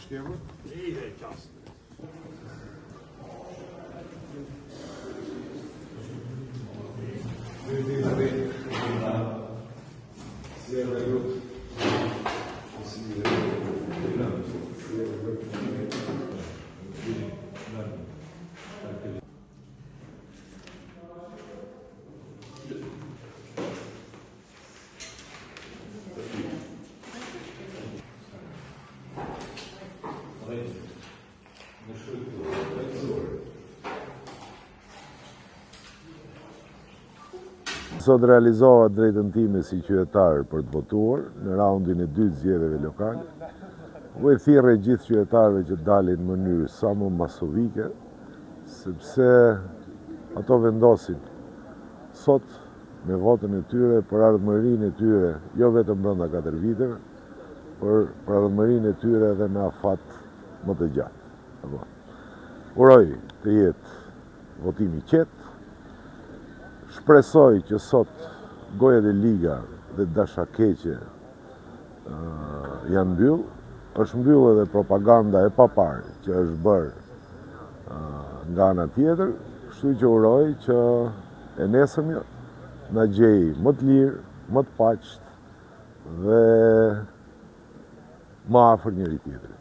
shkemër? I dhe qasë. Sot realizohet drejtën time si qytetar për të votuar në raundin e dytë zgjedhjeve lokale. U e thirrë gjithë qytetarëve që dalin në mënyrë sa më masovike, sepse ato vendosin sot me votën e tyre për ardhmërinë e tyre, jo vetëm brenda 4 viteve, por për ardhmërinë e tyre edhe në afat më të gjatë. Uroj të jetë votimi qetë. Shpresoj që sot goja dhe liga dhe dashakeqe janë mbyll, është mbyll edhe propaganda e paparë që është bërë nga ana tjetër, kështu që uroj që e nesërmja na gjej më të lirë, më të paqët dhe më afër njëri tjetrit.